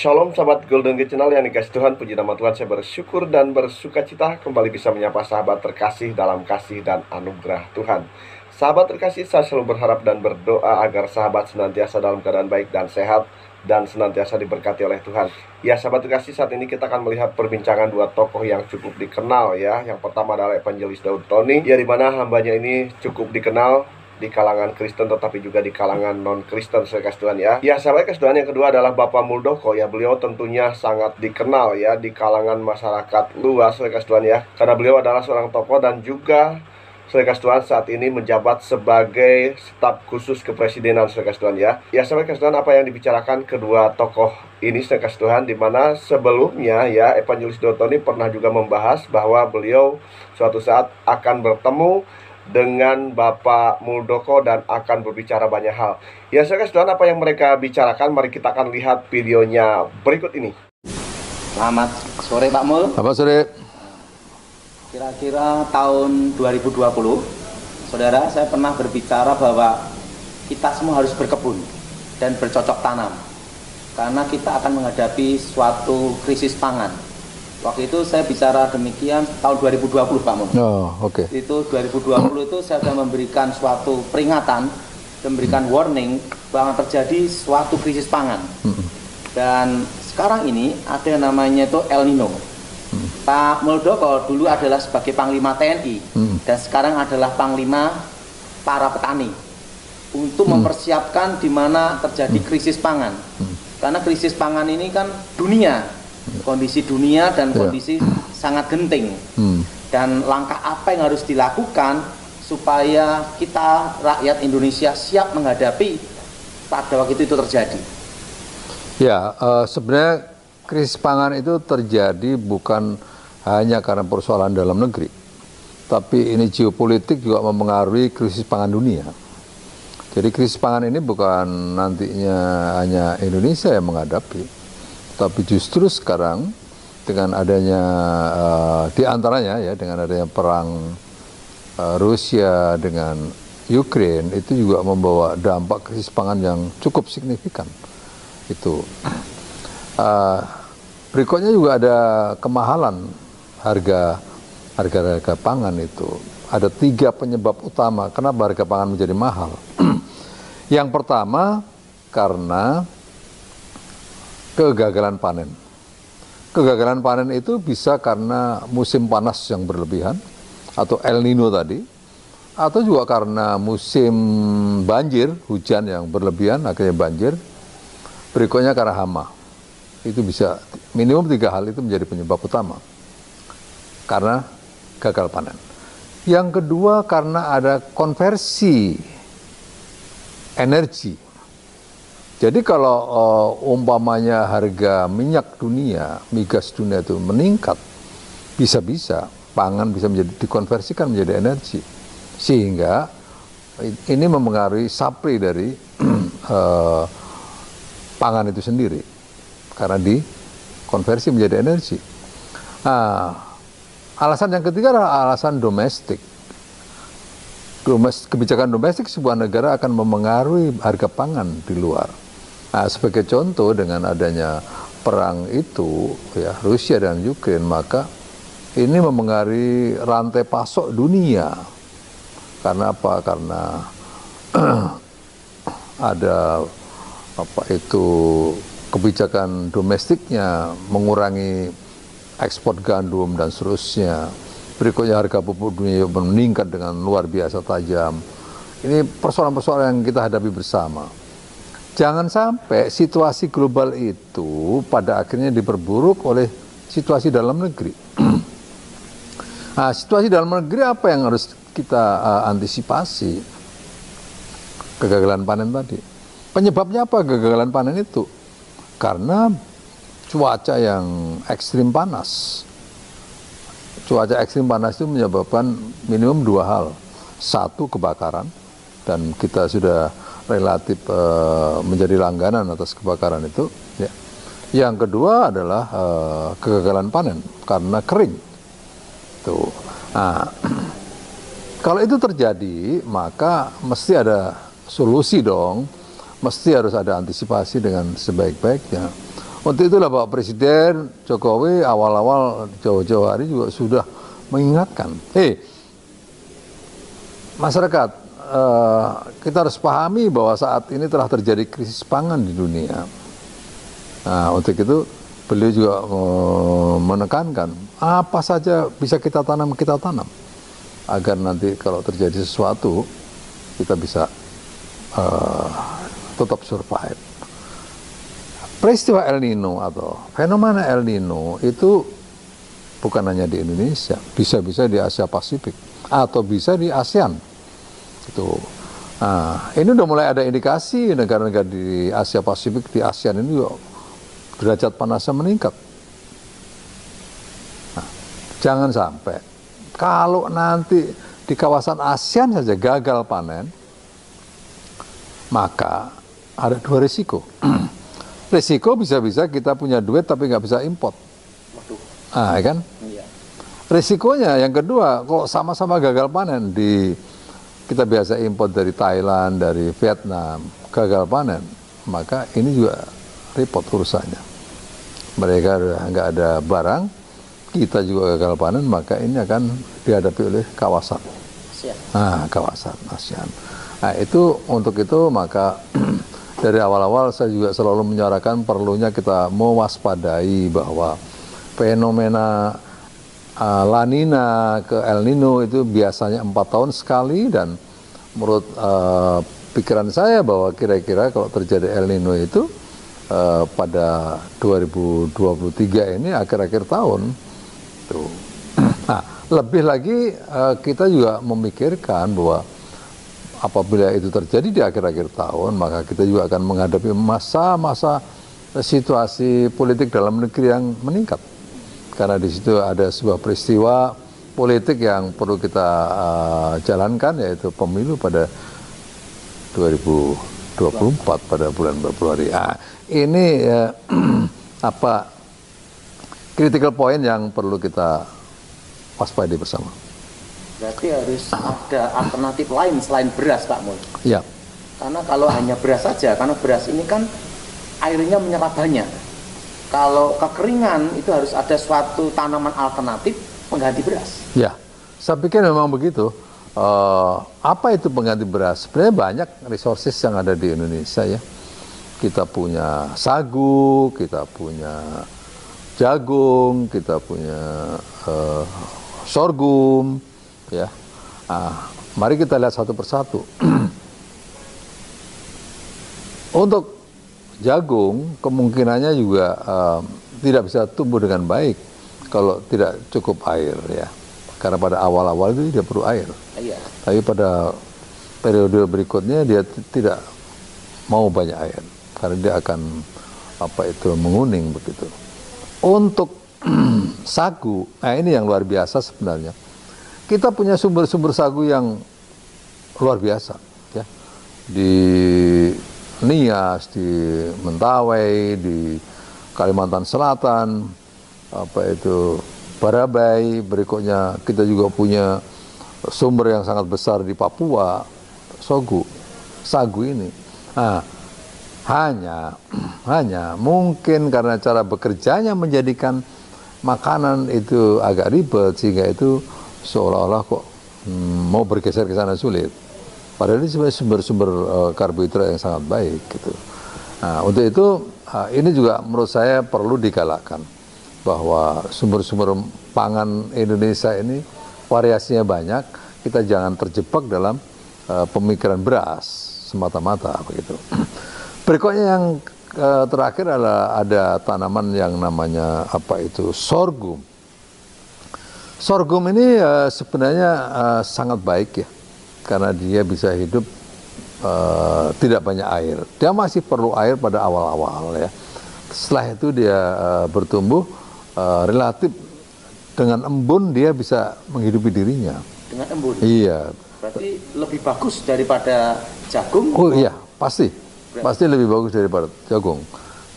Shalom sahabat Golden Gate Channel yang dikasih Tuhan, puji nama Tuhan, saya bersyukur dan bersuka cita kembali bisa menyapa sahabat terkasih dalam kasih dan anugerah Tuhan. Sahabat terkasih, saya selalu berharap dan berdoa agar sahabat senantiasa dalam keadaan baik dan sehat dan senantiasa diberkati oleh Tuhan. Ya sahabat terkasih, saat ini kita akan melihat perbincangan dua tokoh yang cukup dikenal ya. Yang pertama adalah Evangelis Daud Tony, ya dimana hambanya ini cukup dikenal di kalangan Kristen tetapi juga di kalangan non-Kristen, saya kasih Tuhan ya. Ya sahabat kasih Tuhan, yang kedua adalah Bapak Muldoko ya. Beliau tentunya sangat dikenal ya di kalangan masyarakat luas, saya kasih Tuhan ya. Karena beliau adalah seorang tokoh dan juga saya kasih Tuhan saat ini menjabat sebagai staf khusus kepresidenan, saya kasih Tuhan ya. Ya sahabat kasih Tuhan, apa yang dibicarakan kedua tokoh ini, saya kasih Tuhan, dimana sebelumnya ya Evangelis Daud Tony pernah juga membahas bahwa beliau suatu saat akan bertemu dengan Bapak Muldoko dan akan berbicara banyak hal. Ya saya kasih Tuhan, apa yang mereka bicarakan, mari kita akan lihat videonya berikut ini. Selamat sore Pak Mul. Selamat sore. Kira-kira tahun 2020, saudara, saya pernah berbicara bahwa kita semua harus berkebun dan bercocok tanam karena kita akan menghadapi suatu krisis pangan. Waktu itu saya bicara demikian tahun 2020 Pak Mun. Oh, oke. Itu 2020 itu saya sudah memberikan suatu peringatan, memberikan warning bahwa terjadi suatu krisis pangan. Dan sekarang ini ada yang namanya itu El Nino. Pak Muldoko dulu adalah sebagai Panglima TNI dan sekarang adalah Panglima para petani untuk mempersiapkan di mana terjadi krisis pangan. Karena krisis pangan ini kan dunia. Kondisi dunia dan kondisi sangat genting. Dan langkah apa yang harus dilakukan supaya kita rakyat Indonesia siap menghadapi pada waktu itu terjadi? Ya, sebenarnya krisis pangan itu terjadi bukan hanya karena persoalan dalam negeri, tapi ini geopolitik juga mempengaruhi krisis pangan dunia. Jadi krisis pangan ini bukan nantinya hanya Indonesia yang menghadapi, tapi justru sekarang dengan adanya di antaranya ya, dengan adanya perang Rusia dengan Ukraine, itu juga membawa dampak krisis pangan yang cukup signifikan. Itu berikutnya juga ada kemahalan harga pangan. Itu ada 3 penyebab utama kenapa harga pangan menjadi mahal. Yang pertama karena kegagalan panen. Kegagalan panen itu bisa karena musim panas yang berlebihan atau El Nino tadi, atau juga karena musim banjir, hujan yang berlebihan akhirnya banjir. Berikutnya karena hama. Itu bisa minimum 3 hal itu menjadi penyebab utama karena gagal panen. Yang kedua karena ada konversi energi. Jadi kalau umpamanya harga minyak dunia, migas dunia itu meningkat, bisa-bisa pangan bisa dikonversikan menjadi energi. Sehingga ini mempengaruhi supply dari pangan itu sendiri, karena dikonversi menjadi energi. Nah, alasan yang ketiga adalah alasan domestik. Kebijakan domestik sebuah negara akan memengaruhi harga pangan di luar. Nah, sebagai contoh dengan adanya perang itu ya, Rusia dan Ukraine, maka ini memengaruhi rantai pasok dunia. Karena apa? Karena ada kebijakan domestiknya mengurangi ekspor gandum dan seterusnya. Berikutnya harga pupuk dunia meningkat dengan luar biasa tajam. Ini persoalan-persoalan yang kita hadapi bersama. Jangan sampai situasi global itu pada akhirnya diperburuk oleh situasi dalam negeri. Nah, situasi dalam negeri apa yang harus kita antisipasi? Kegagalan panen tadi. Penyebabnya apa kegagalan panen itu? Karena cuaca yang ekstrim panas. Cuaca ekstrim panas itu menyebabkan minimum 2 hal. 1, kebakaran, dan kita sudah relatif menjadi langganan atas kebakaran itu. Ya. Yang kedua adalah kegagalan panen karena kering. Tuh. Nah, kalau itu terjadi, maka mesti ada solusi dong. Mesti harus ada antisipasi dengan sebaik-baiknya. Untuk itulah Bapak Presiden Jokowi awal-awal jauh-jauh hari juga sudah mengingatkan, masyarakat, kita harus pahami bahwa saat ini telah terjadi krisis pangan di dunia. Nah, untuk itu beliau juga menekankan apa saja bisa kita tanam, agar nanti kalau terjadi sesuatu kita bisa tetap survive. Peristiwa El Nino atau fenomena El Nino itu bukan hanya di Indonesia, bisa-bisa di Asia Pasifik atau bisa di ASEAN. Itu. Nah, ini udah mulai ada indikasi negara-negara di Asia Pasifik, di ASEAN ini juga derajat panasnya meningkat. Nah, jangan sampai kalau nanti di kawasan ASEAN saja gagal panen, maka ada dua risiko. Risiko bisa-bisa kita punya duit tapi nggak bisa import. Ah, kan? Iya. Risikonya yang kedua, kalau sama-sama gagal panen, kita biasa import dari Thailand, dari Vietnam, gagal panen, maka ini juga repot urusannya. Mereka nggak ada barang, kita juga gagal panen, maka ini akan dihadapi oleh kawasan. Kawasan ASEAN. Nah, untuk itu maka dari awal-awal saya juga selalu menyuarakan perlunya kita mewaspadai bahwa fenomena La Nina ke El Nino itu biasanya 4 tahun sekali, dan menurut pikiran saya bahwa kira-kira kalau terjadi El Nino itu pada 2023 ini akhir-akhir tahun tuh. Nah, lebih lagi kita juga memikirkan bahwa apabila itu terjadi di akhir-akhir tahun, maka kita juga akan menghadapi masa-masa situasi politik dalam negeri yang meningkat. Karena di situ ada sebuah peristiwa politik yang perlu kita jalankan, yaitu pemilu pada 2024 pada bulan Februari. Ini critical point yang perlu kita waspadai bersama. Berarti harus ada alternatif lain selain beras, Pak Mul. Ya. Karena kalau hanya beras saja, karena beras ini kan airnya menyerap banyak. Kalau kekeringan itu harus ada suatu tanaman alternatif pengganti beras. Ya, saya pikir memang begitu. Apa itu pengganti beras? Sebenarnya banyak resources yang ada di Indonesia ya. Kita punya sagu, kita punya jagung, kita punya sorghum, ya. Mari kita lihat satu persatu. Untuk jagung kemungkinannya juga tidak bisa tumbuh dengan baik kalau tidak cukup air ya. Karena pada awal-awal itu dia perlu air. Iya. Tapi pada periode berikutnya dia tidak mau banyak air karena dia akan menguning begitu. Untuk sagu, ini yang luar biasa sebenarnya. Kita punya sumber-sumber sagu yang luar biasa ya. Di Nias, di Mentawai, di Kalimantan Selatan, Barabai, berikutnya kita juga punya sumber yang sangat besar di Papua, sagu ini. Nah, hanya mungkin karena cara bekerjanya menjadikan makanan itu agak ribet, sehingga itu seolah-olah kok mau bergeser ke sana sulit. Padahal ini sebenarnya sumber-sumber karbohidrat yang sangat baik gitu. Nah, untuk itu ini juga menurut saya perlu digalakkan bahwa sumber-sumber pangan Indonesia ini variasinya banyak. Kita jangan terjebak dalam pemikiran beras semata-mata begitu. Berikutnya yang terakhir adalah ada tanaman yang namanya sorghum. Sorghum ini sebenarnya sangat baik ya, karena dia bisa hidup tidak banyak air. Dia masih perlu air pada awal-awal ya. Setelah itu dia bertumbuh relatif dengan embun, dia bisa menghidupi dirinya. Dengan embun? Iya. Berarti lebih bagus daripada jagung? Oh iya, pasti lebih bagus daripada jagung.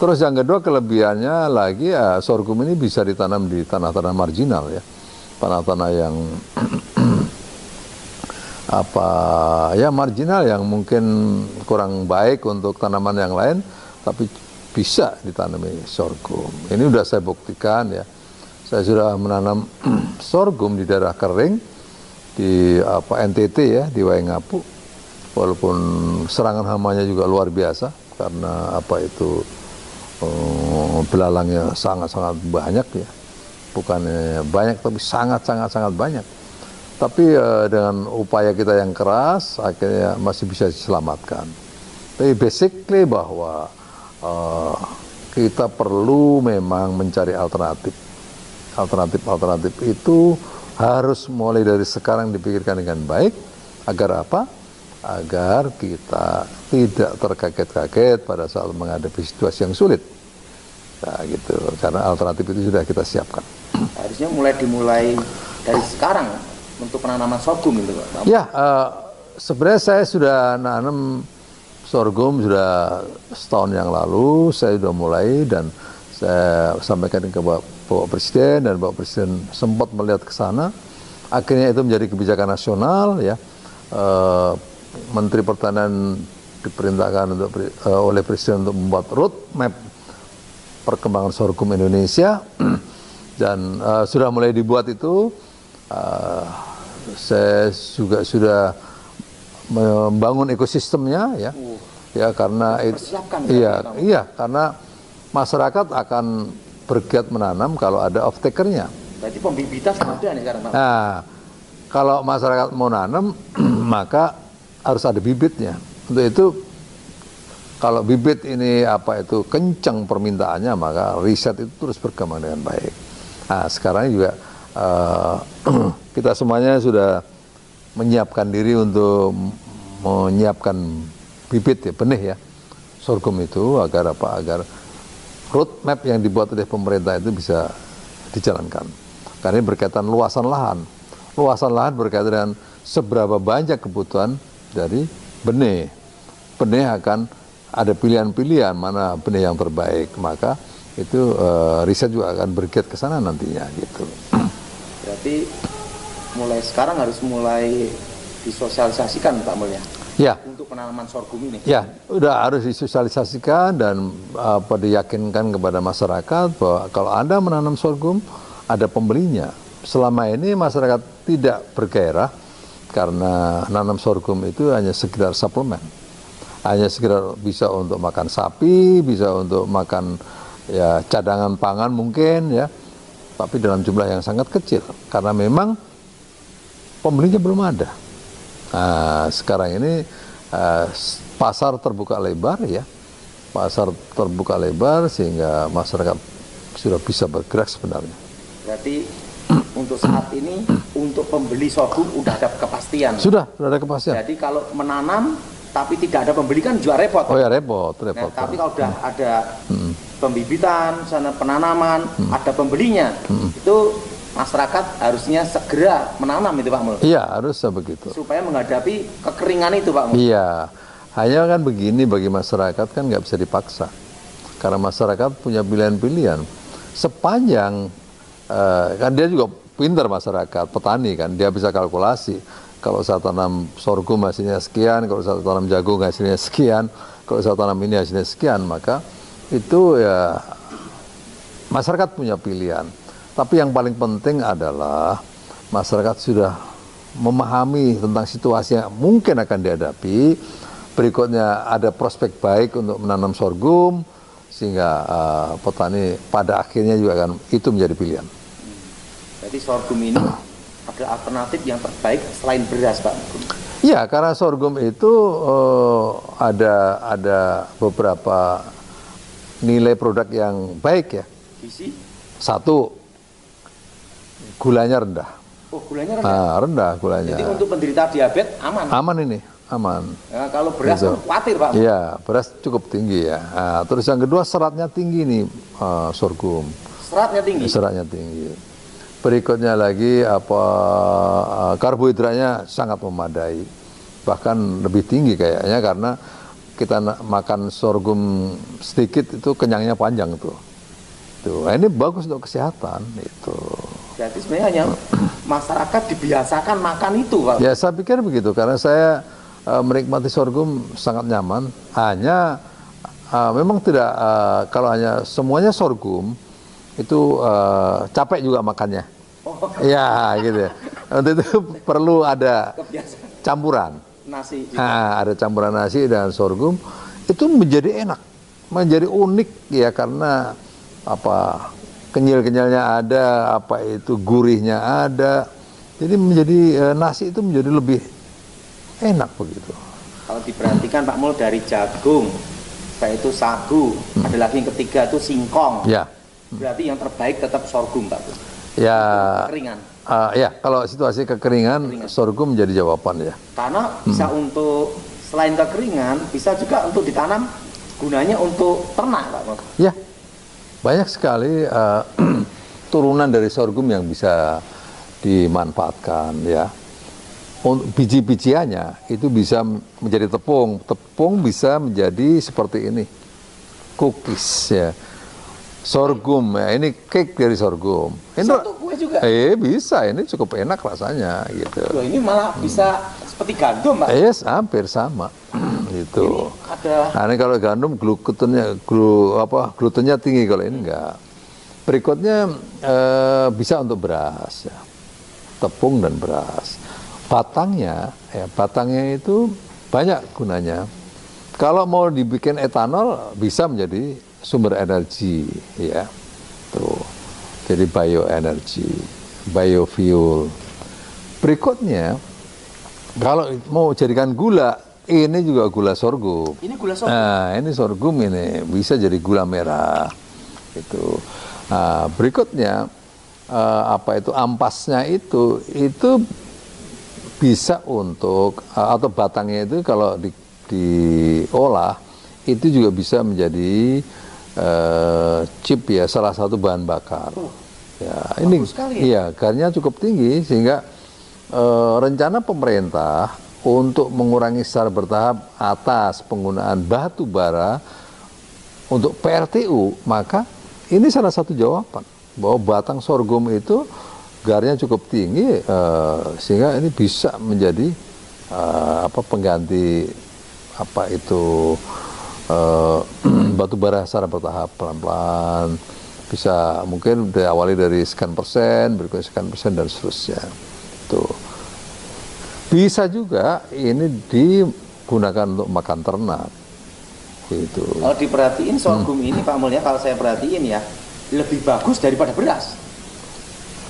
Terus yang kedua kelebihannya lagi sorghum ini bisa ditanam di tanah-tanah marginal ya. Tanah-tanah yang marginal yang mungkin kurang baik untuk tanaman yang lain, tapi bisa ditanami sorghum. Ini sudah saya buktikan ya. Saya sudah menanam sorghum di daerah kering di NTT ya, di Waingapu. Walaupun serangan hamanya juga luar biasa karena belalangnya sangat-sangat banyak ya. Bukannya banyak tapi sangat-sangat banyak. Tapi dengan upaya kita yang keras akhirnya masih bisa diselamatkan. Tapi basically bahwa kita perlu memang mencari alternatif. Alternatif itu harus mulai dari sekarang dipikirkan dengan baik. Agar apa? Agar kita tidak terkaget-kaget pada saat menghadapi situasi yang sulit. Nah gitu, karena alternatif itu sudah kita siapkan. Harusnya dimulai dari sekarang untuk penanaman sorghum itu Pak. Ya, sebenarnya saya sudah nanam sorghum sudah setahun yang lalu. Saya sudah mulai dan saya sampaikan ke Bapak Presiden, dan Bapak Presiden sempat melihat ke sana. Akhirnya itu menjadi kebijakan nasional ya. Menteri Pertanian diperintahkan oleh Presiden untuk membuat roadmap perkembangan sorghum Indonesia dan sudah mulai dibuat itu. Saya juga sudah membangun ekosistemnya ya. Ya karena karena masyarakat akan bergiat menanam kalau ada off takernya. Berarti pembibitan sudah ada nih sekarang Pak. Nah, kalau masyarakat mau nanam maka harus ada bibitnya. Untuk itu kalau bibit ini kencang permintaannya, maka riset itu terus berkembang dengan baik. Nah, sekarang juga kita semuanya sudah menyiapkan diri untuk menyiapkan bibit ya, benih ya, sorghum itu agar roadmap yang dibuat oleh pemerintah itu bisa dijalankan. Karena ini berkaitan luasan lahan. Luasan lahan berkaitan dengan seberapa banyak kebutuhan dari benih. Benih akan ada pilihan-pilihan mana benih yang terbaik, maka itu riset juga akan bergiat ke sana nantinya gitu. Berarti mulai sekarang harus mulai disosialisasikan Pak Mulya. Ya. Untuk penanaman sorghum ini. Ya, udah harus disosialisasikan dan diyakinkan kepada masyarakat bahwa kalau Anda menanam sorghum ada pembelinya. Selama ini masyarakat tidak bergairah karena nanam sorghum itu hanya sekedar suplemen. Hanya sekedar bisa untuk makan sapi, bisa untuk makan ya cadangan pangan mungkin ya. Tapi dalam jumlah yang sangat kecil karena memang pembelinya belum ada. Nah, sekarang ini pasar terbuka lebar ya, pasar terbuka lebar sehingga masyarakat sudah bisa bergerak sebenarnya. Berarti untuk saat ini untuk pembeli sorghum udah ada kepastian. Sudah ada kepastian. Jadi kalau menanam tapi tidak ada pembeli kan juga repot. Oh ya repot. Nah, tapi kalau udah ada pembibitan, sana penanaman, ada pembelinya, itu masyarakat harusnya segera menanam itu Pak Mul. Iya, harusnya begitu. Supaya menghadapi kekeringan itu Pak Mul. Iya, hanya kan begini, bagi masyarakat kan nggak bisa dipaksa. Karena masyarakat punya pilihan-pilihan. Sepanjang, kan dia juga pintar masyarakat, petani kan, dia bisa kalkulasi. Kalau saya tanam sorghum hasilnya sekian, kalau saya tanam jagung hasilnya sekian, kalau saya tanam ini hasilnya sekian, maka itu ya masyarakat punya pilihan. Tapi yang paling penting adalah masyarakat sudah memahami tentang situasi yang mungkin akan dihadapi. Berikutnya ada prospek baik untuk menanam sorghum, sehingga petani pada akhirnya juga akan itu menjadi pilihan. Jadi sorghum ini ada alternatif yang terbaik selain beras Pak? Ya, karena sorghum itu ada beberapa nilai produk yang baik ya. Gizi? Satu, gulanya rendah. Oh, gulanya rendah? Rendah gulanya. Jadi untuk penderita diabetes aman? Aman ini, aman. Nah, kalau beras gitu. Khawatir Pak? Iya, beras cukup tinggi ya. Nah, terus yang kedua seratnya tinggi nih sorghum. Seratnya tinggi? Seratnya tinggi. Berikutnya lagi karbohidratnya sangat memadai. Bahkan lebih tinggi kayaknya karena kita makan sorghum sedikit itu kenyangnya panjang tuh. Nah, ini bagus untuk kesehatan itu. Jadi sebenarnya hanya masyarakat dibiasakan makan itu Pak? Ya saya pikir begitu karena saya menikmati sorghum sangat nyaman. Hanya memang tidak, kalau hanya semuanya sorghum itu capek juga makannya. Ya gitu ya. Untuk itu perlu ada Kebiasaan campuran. nasi juga. Ada campuran nasi dan sorghum itu menjadi enak, menjadi unik ya, karena apa, kenyal-kenyalnya ada, apa itu gurihnya ada. Jadi menjadi nasi itu menjadi lebih enak begitu. Kalau diperhatikan Pak Mul, dari jagung, kayak itu sagu, ada lagi yang ketiga itu singkong. Ya. Berarti yang terbaik tetap sorghum, Pak Mul. Ya. Keringan. Ya, kalau situasi kekeringan, sorghum menjadi jawaban ya. Karena bisa untuk selain kekeringan, bisa juga untuk ditanam, gunanya untuk ternak, Pak Mul. Ya, banyak sekali turunan dari sorghum yang bisa dimanfaatkan ya. Untuk biji-bijiannya itu bisa menjadi tepung, tepung bisa menjadi seperti ini, cookies ya. Sorghum ya, ini cake dari sorghum. Ini Satu kue juga. Bisa, ini cukup enak rasanya gitu. Loh, ini malah bisa seperti gandum, Pak. Hampir sama gitu. Ada Nah, ini kalau gandum glutennya tinggi, kalau ini enggak. Berikutnya bisa untuk beras ya. Tepung dan beras. Batangnya itu banyak gunanya. Kalau mau dibikin etanol bisa menjadi sumber energi ya. Tuh. Jadi bioenergi, biofuel. Berikutnya kalau mau jadikan gula, ini juga gula sorghum. ini gula sorghum. Nah, ini sorghum ini bisa jadi gula merah. Itu. Nah, berikutnya ampasnya itu bisa untuk atau batangnya itu kalau diolah itu juga bisa menjadi chip ya, salah satu bahan bakar. Ya, ini sekali ya? iya, gasnya cukup tinggi sehingga rencana pemerintah untuk mengurangi secara bertahap atas penggunaan batu bara untuk PLTU, maka ini salah satu jawaban bahwa batang sorghum itu gasnya cukup tinggi sehingga ini bisa menjadi pengganti batu bara secara bertahap, pelan-pelan, bisa mungkin diawali dari sekian persen, berikutnya sekian persen dan seterusnya. Tuh. Bisa juga ini digunakan untuk makan ternak. Gitu. Kalau diperhatiin sorghum ini Pak Mul ya, kalau saya perhatiin ya, lebih bagus daripada beras.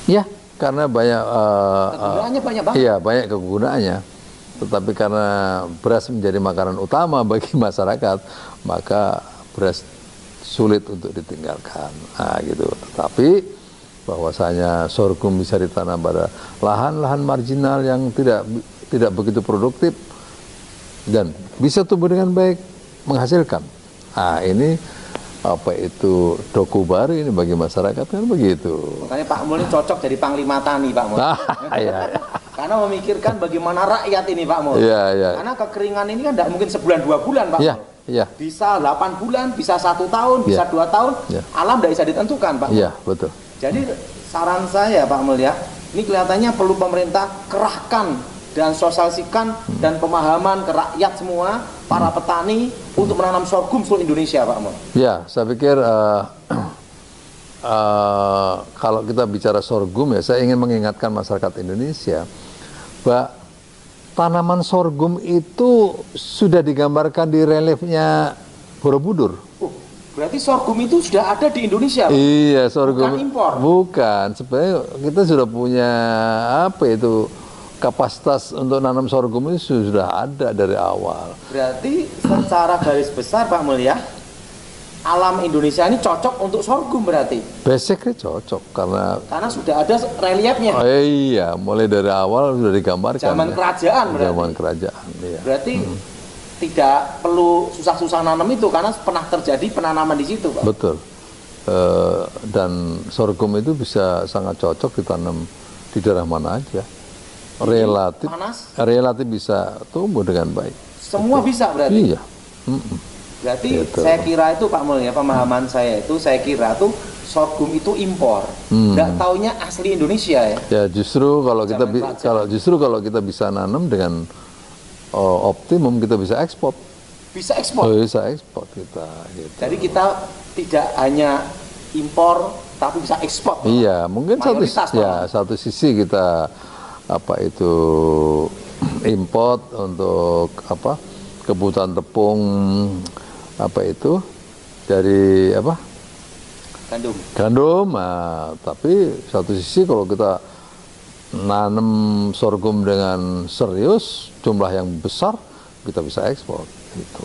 Ya, karena banyak Kegunaannya banyak banget. Iya, banyak kegunaannya. Tetapi karena beras menjadi makanan utama bagi masyarakat, maka beras sulit untuk ditinggalkan. Nah, gitu. Tapi bahwasanya sorghum bisa ditanam pada lahan-lahan marginal yang tidak begitu produktif dan bisa tumbuh dengan baik, menghasilkan. Nah, ini doku baru ini bagi masyarakat kan begitu. Makanya Pak Mul ini cocok jadi Panglima Tani, Pak Mul. Iya. Karena memikirkan bagaimana rakyat ini, Pak Mul. Iya. Karena kekeringan ini kan tidak mungkin sebulan 2 bulan, Pak Mul. Iya. Bisa 8 bulan, bisa 1 tahun, bisa 2 tahun. Iya. Alam tidak bisa ditentukan, Pak Mul. Iya, betul. Jadi saran saya, Pak Mul ya, ini kelihatannya perlu pemerintah kerahkan dan sosialisasikan dan pemahaman ke rakyat semua, para petani untuk menanam sorghum seluruh Indonesia, Pak Mul. Ya, saya pikir kalau kita bicara sorghum ya, saya ingin mengingatkan masyarakat Indonesia bahwa tanaman sorghum itu sudah digambarkan di reliefnya Borobudur. Berarti sorghum itu sudah ada di Indonesia, Pak? Iya, sorghum. Bukan impor? Bukan, sebenarnya kita sudah punya kapasitas untuk nanam sorghum ini sudah ada dari awal. Berarti secara garis besar, Pak Mul ya, alam Indonesia ini cocok untuk sorghum berarti? Basically cocok karena sudah ada reliefnya. Iya, mulai dari awal sudah digambarkan. Zaman kerajaan berarti? Zaman kerajaan, iya. Berarti tidak perlu susah-susah nanam itu karena pernah terjadi penanaman di situ, Pak? Betul. Dan sorghum itu bisa sangat cocok ditanam di daerah mana aja. Relatif bisa tumbuh dengan baik. Semua betul. Bisa berarti? Iya. Berarti gitu. saya kira itu Pak Mul ya, pemahaman saya itu, saya kira tuh sorghum itu impor. Nggak taunya asli Indonesia ya. Ya justru kalau kita bisa nanam dengan optimum, kita bisa ekspor. bisa ekspor. Bisa ekspor kita. Gitu. Jadi kita tidak hanya impor, tapi bisa ekspor. Iya, mungkin satu sisi kita import untuk kebutuhan tepung dari gandum. Nah, tapi satu sisi kalau kita nanam sorghum dengan serius, jumlah yang besar, kita bisa ekspor gitu.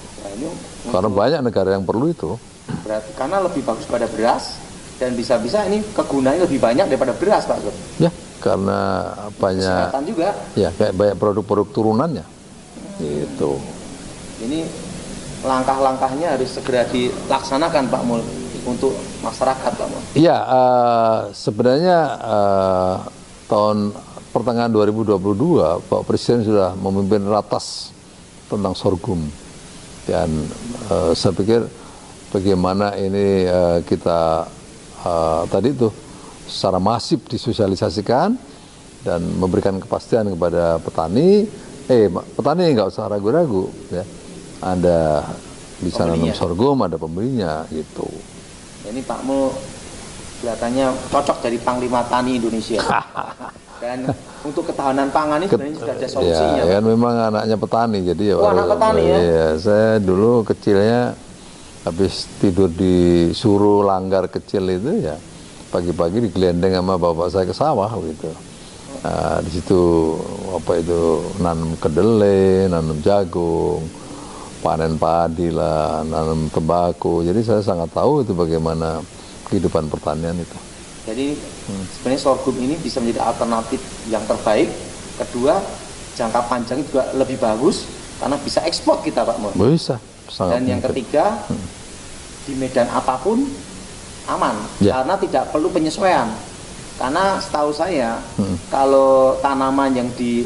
Karena banyak negara yang perlu itu. Berarti karena lebih bagus pada beras dan bisa-bisa ini kegunaannya lebih banyak daripada beras, Pak Gun. Ya, karena banyak. Kesehatan juga. Ya, kayak banyak produk-produk turunannya. Gitu. Ini langkah-langkahnya harus segera dilaksanakan, Pak Mul, untuk masyarakat, Pak Mul. Iya, sebenarnya tahun pertengahan 2022 Pak Presiden sudah memimpin ratas tentang sorghum, dan saya pikir bagaimana ini kita tadi itu secara masif disosialisasikan dan memberikan kepastian kepada petani. Petani nggak usah ragu-ragu, ya. Anda bisa nanam sorghum, ada pembelinya gitu. Ini Pak Mul kelihatannya cocok jadi Panglima Tani Indonesia. Dan untuk ketahanan pangan ini sebenarnya sudah ada solusinya. Ya, kan memang anaknya petani, jadi ya. Anak petani ya. Iya, saya dulu kecilnya habis tidur di suru langgar kecil itu ya, pagi-pagi digelendeng sama bapak saya ke sawah gitu. Nah, di situ nanam kedelai, nanam jagung, panen padi lah, nanam tembakau. Jadi saya sangat tahu itu bagaimana kehidupan pertanian itu. Jadi sebenarnya sorghum ini bisa menjadi alternatif yang terbaik. Kedua, jangka panjang juga lebih bagus karena bisa ekspor kita, Pak Mul. Bisa. Dan yang ketiga, di medan apapun aman, karena tidak perlu penyesuaian. Karena setahu saya, kalau tanaman yang di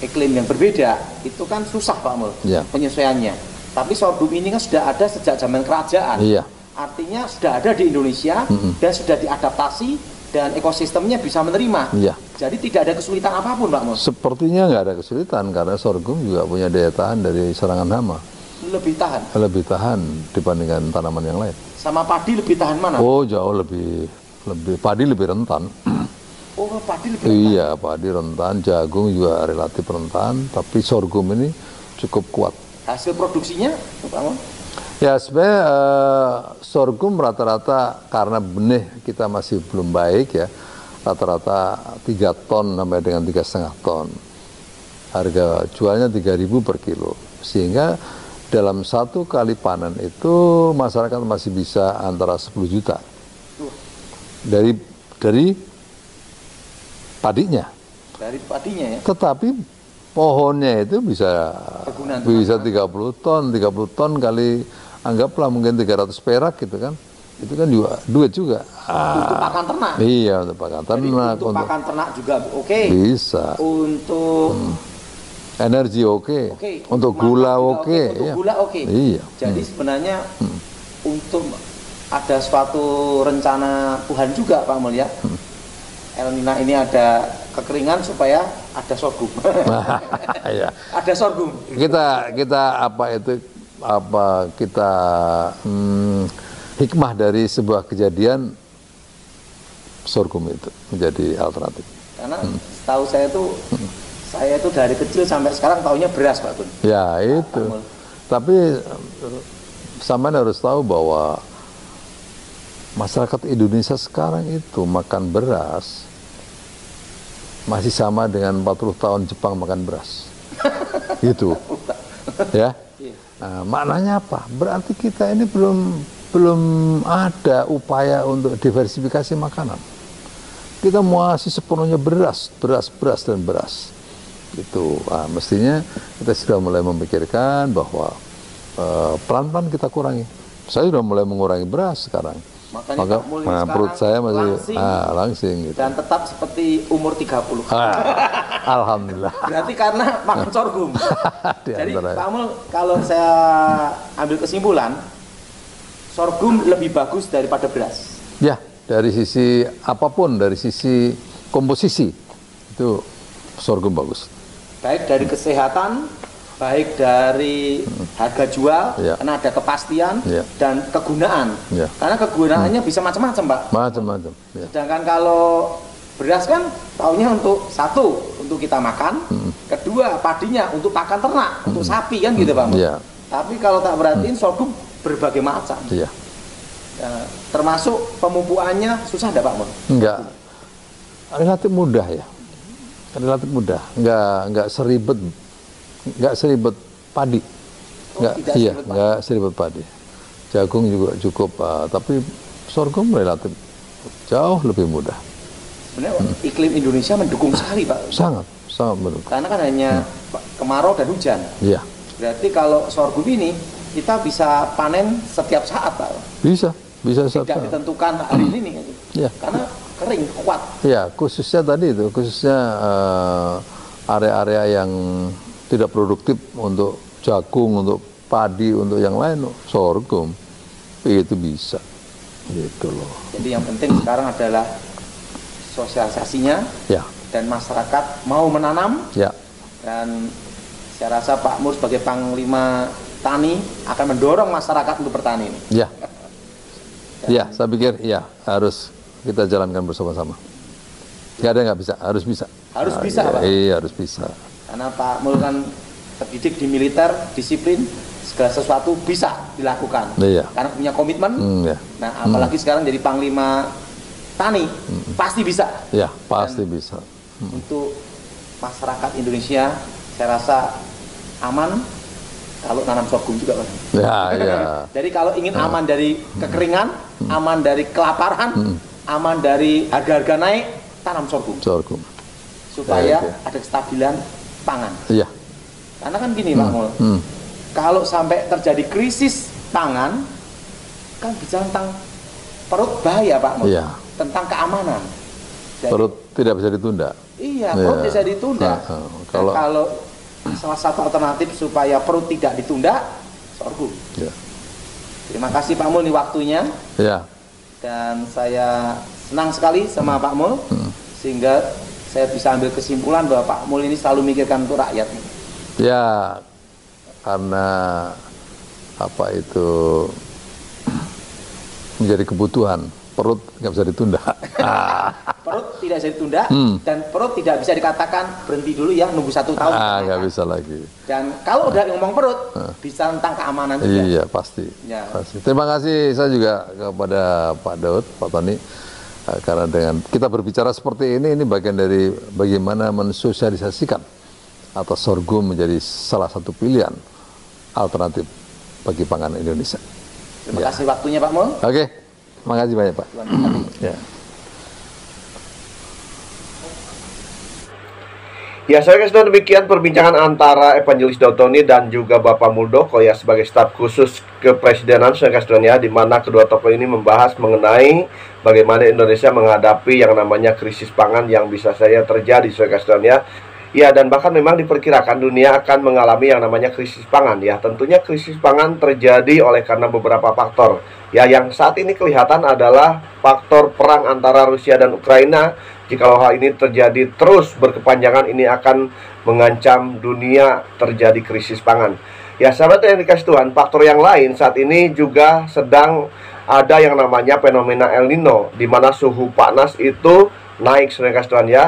iklim yang berbeda, itu kan susah, Pak Mul, penyesuaiannya. Tapi sorghum ini kan sudah ada sejak zaman kerajaan. Iya. Artinya sudah ada di Indonesia dan sudah diadaptasi dan ekosistemnya bisa menerima. Iya. Jadi tidak ada kesulitan apapun, Pak Mul. Sepertinya nggak ada kesulitan karena sorghum juga punya daya tahan dari serangan hama. Lebih tahan. Lebih tahan dibandingkan tanaman yang lain. Sama padi lebih tahan mana? Oh, jauh lebih padi lebih rentan. Oh, padi lebih rentan. Iya, padi rentan, jagung juga relatif rentan, tapi sorghum ini cukup kuat. Hasil produksinya, Pak Mul? Ya, sebenarnya sorghum rata-rata karena benih kita masih belum baik ya, rata-rata 3 ton sampai dengan 3,5 ton. Harga jualnya 3.000 per kilo. Sehingga dalam satu kali panen itu masyarakat masih bisa antara 10 juta. Dari padinya. Dari padinya ya. Tetapi pohonnya itu bisa 30 ton kali, anggaplah mungkin 300 perak gitu kan. Itu kan juga duit juga. Untuk pakan ternak. Iya, untuk pakan ternak. Untuk pakan ternak juga oke. Bisa. Untuk energi oke. Untuk gula oke. Untuk gula oke. Iya. Jadi sebenarnya untuk ada suatu rencana Tuhan juga, Pak Mul ya. El Nino ini ada kekeringan supaya ada sorghum. Ya. Ada sorghum. Kita hikmah dari sebuah kejadian sorghum itu menjadi alternatif. Karena setahu saya itu dari kecil sampai sekarang taunya beras, Pak Gun. Ya itu. Tapi sampean harus tahu bahwa masyarakat Indonesia sekarang itu makan beras masih sama dengan 40 tahun Jepang makan beras. Gitu. Ya. Nah, maknanya apa? Berarti kita ini belum ada upaya untuk diversifikasi makanan. Kita masih sepenuhnya beras. Gitu. Nah, mestinya kita sudah mulai memikirkan bahwa pelan-pelan kita kurangi. Saya sudah mulai mengurangi beras sekarang. Maka perut saya masih langsing gitu. Dan tetap seperti umur 30. Alhamdulillah. Berarti karena makan sorghum. Jadi Pak Mul, kalau saya ambil kesimpulan, sorghum lebih bagus daripada beras. Ya, dari sisi apapun, dari sisi komposisi itu sorghum bagus. Baik dari kesehatan, baik dari harga jual, Ya. karena ada kepastian, Ya. dan kegunaan. Ya. Karena kegunaannya bisa macam-macam, Pak. Macam-macam. Ya. Sedangkan kalau beras kan taunya untuk satu, untuk kita makan, kedua padinya untuk pakan ternak, untuk sapi kan gitu, Pak. Ya. Tapi kalau tak perhatiin sorghum berbagai macam. Iya. Ya, termasuk pemupuannya susah enggak, Pak Mun? Enggak, relatif mudah ya, relatif mudah, enggak seribet padi, enggak, tidak iya, seribet padi. enggak seribet padi. Jagung juga cukup, tapi sorghum relatif jauh lebih mudah. Sebenarnya iklim Indonesia mendukung sekali, Pak. Sangat mendukung. Karena kan hanya kemarau dan hujan. Iya, Berarti kalau sorghum ini kita bisa panen setiap saat, Pak. bisa Tidak saja. ditentukan hari ini, Iya. karena kering, kuat. Ya, khususnya tadi itu, khususnya area-area yang tidak produktif untuk jagung, untuk padi, untuk yang lain, sorghum, itu bisa, gitu loh. Jadi yang penting sekarang adalah sosialisasinya Ya, dan masyarakat mau menanam, ya, dan saya rasa Pak Mur sebagai Panglima Tani akan mendorong masyarakat untuk bertani ini. ya, ya. Saya pikir ya harus kita jalankan bersama-sama. Gak ada yang nggak bisa, harus bisa. Harus bisa, iya, Pak. Iya, harus bisa. Karena Pak Mul kan terdidik di militer, disiplin, segala sesuatu bisa dilakukan. Iya. Karena punya komitmen. Ya. Nah, apalagi sekarang jadi Panglima Tani, pasti bisa. Ya, pasti bisa. Untuk masyarakat Indonesia, saya rasa aman kalau nanam sorghum juga, Pak. Ya, ya. Jadi kalau ingin aman dari kekeringan, aman dari kelaparan, aman dari harga-harga naik, tanam sorghum. Sorghum. Supaya Baik, ya. ada kestabilan pangan. Iya. Karena kan gini, Pak Mul, kalau sampai terjadi krisis pangan, kan bicara tentang perut bahaya, Pak Mul. Iya. Tentang keamanan. Jadi, Perut tidak bisa ditunda. iya, perut Iya. bisa ditunda. Nah, Dan kalau salah satu alternatif supaya perut tidak ditunda, sorghum. Ya. Terima kasih Pak Mul nih waktunya, Ya. dan saya senang sekali sama Pak Mul, sehingga saya bisa ambil kesimpulan bahwa Pak Mul ini selalu mikirkan untuk rakyat. Ya, karena apa itu menjadi kebutuhan, perut nggak bisa ditunda. Perut tidak bisa ditunda, dan perut tidak bisa dikatakan berhenti dulu ya, nunggu 1 tahun. Nggak bisa lagi. Dan kalau udah ngomong perut, bisa tentang keamanan juga. Iya, pasti. Ya. Pasti. Terima kasih saya juga kepada Pak Daud, Pak Tony, karena dengan kita berbicara seperti ini bagian dari bagaimana mensosialisasikan atau sorghum menjadi salah satu pilihan alternatif bagi pangan Indonesia. Terima kasih waktunya Pak Mul. Oke, terima kasih banyak Pak. Ya. Ya, saya kasih demikian perbincangan antara Evangelis Daud Tony dan juga Bapak Muldoko ya sebagai staf khusus kepresidenan, saya kasih ya, di mana kedua tokoh ini membahas mengenai bagaimana Indonesia menghadapi yang namanya krisis pangan yang bisa saja terjadi, saya kasih ya. Ya, dan bahkan memang diperkirakan dunia akan mengalami yang namanya krisis pangan ya. Tentunya krisis pangan terjadi oleh karena beberapa faktor. Ya, yang saat ini kelihatan adalah faktor perang antara Rusia dan Ukraina. Jikalau hal ini terjadi terus berkepanjangan, ini akan mengancam dunia terjadi krisis pangan. Ya, sahabat yang dikasih Tuhan, faktor yang lain saat ini juga sedang ada yang namanya fenomena El Nino, di mana suhu panas itu naik, saudara kasih Tuhan ya.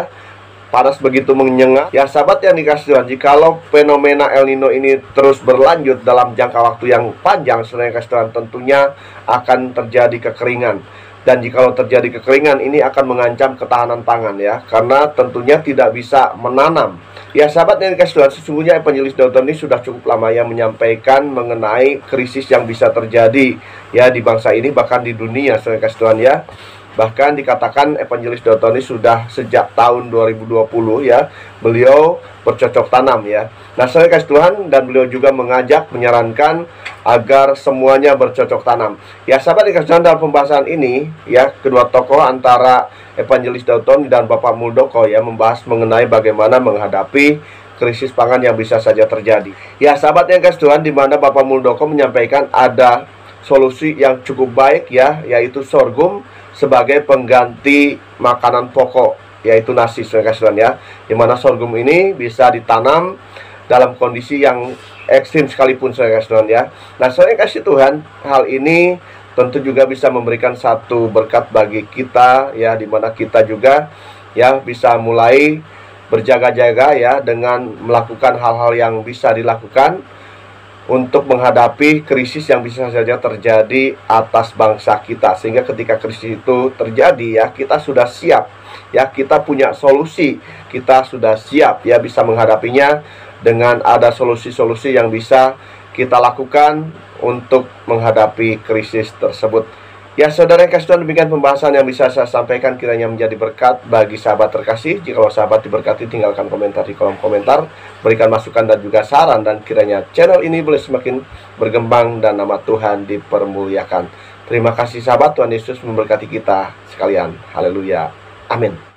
Panas begitu menyengat. Ya, sahabat yang dikasih Tuhan, jikalau fenomena El Nino ini terus berlanjut dalam jangka waktu yang panjang, saudara kasih Tuhan, tentunya akan terjadi kekeringan. Dan jikalau terjadi kekeringan, ini akan mengancam ketahanan pangan ya, karena tentunya tidak bisa menanam. Ya, sahabat yang dikasih Tuhan, sesungguhnya Evangelis Daud Tony sudah cukup lama ya menyampaikan mengenai krisis yang bisa terjadi ya di bangsa ini, bahkan di dunia, saudara kasih Tuhan ya. Bahkan dikatakan Evangelis Daud Tony sudah sejak tahun 2020 ya, beliau bercocok tanam ya. Nah, saya kasih Tuhan, dan beliau juga mengajak, menyarankan agar semuanya bercocok tanam. Ya, sahabat dikasih Tuhan, dalam pembahasan ini ya, kedua tokoh antara Evangelis Daud Tony dan Bapak Muldoko ya membahas mengenai bagaimana menghadapi krisis pangan yang bisa saja terjadi. Ya, sahabat yang kasih Tuhan, di mana Bapak Muldoko menyampaikan ada solusi yang cukup baik ya, yaitu sorghum sebagai pengganti makanan pokok, yaitu nasi, saudara kasih Tuhan ya. Dimana sorghum ini bisa ditanam dalam kondisi yang ekstrim sekalipun, saudara kasih Tuhan ya. Nah, saudara kasih Tuhan, hal ini tentu juga bisa memberikan satu berkat bagi kita ya, dimana kita juga ya bisa mulai berjaga-jaga ya dengan melakukan hal-hal yang bisa dilakukan untuk menghadapi krisis yang bisa saja terjadi atas bangsa kita, sehingga ketika krisis itu terjadi ya, kita sudah siap ya, kita punya solusi, kita sudah siap ya bisa menghadapinya dengan ada solusi-solusi yang bisa kita lakukan untuk menghadapi krisis tersebut. Ya, saudara yang kasih Tuhan, demikian pembahasan yang bisa saya sampaikan, kiranya menjadi berkat bagi sahabat terkasih. Jikalau sahabat diberkati, tinggalkan komentar di kolom komentar, berikan masukan dan juga saran, dan kiranya channel ini boleh semakin berkembang dan nama Tuhan dipermuliakan. Terima kasih sahabat, Tuhan Yesus memberkati kita sekalian. Haleluya. Amin.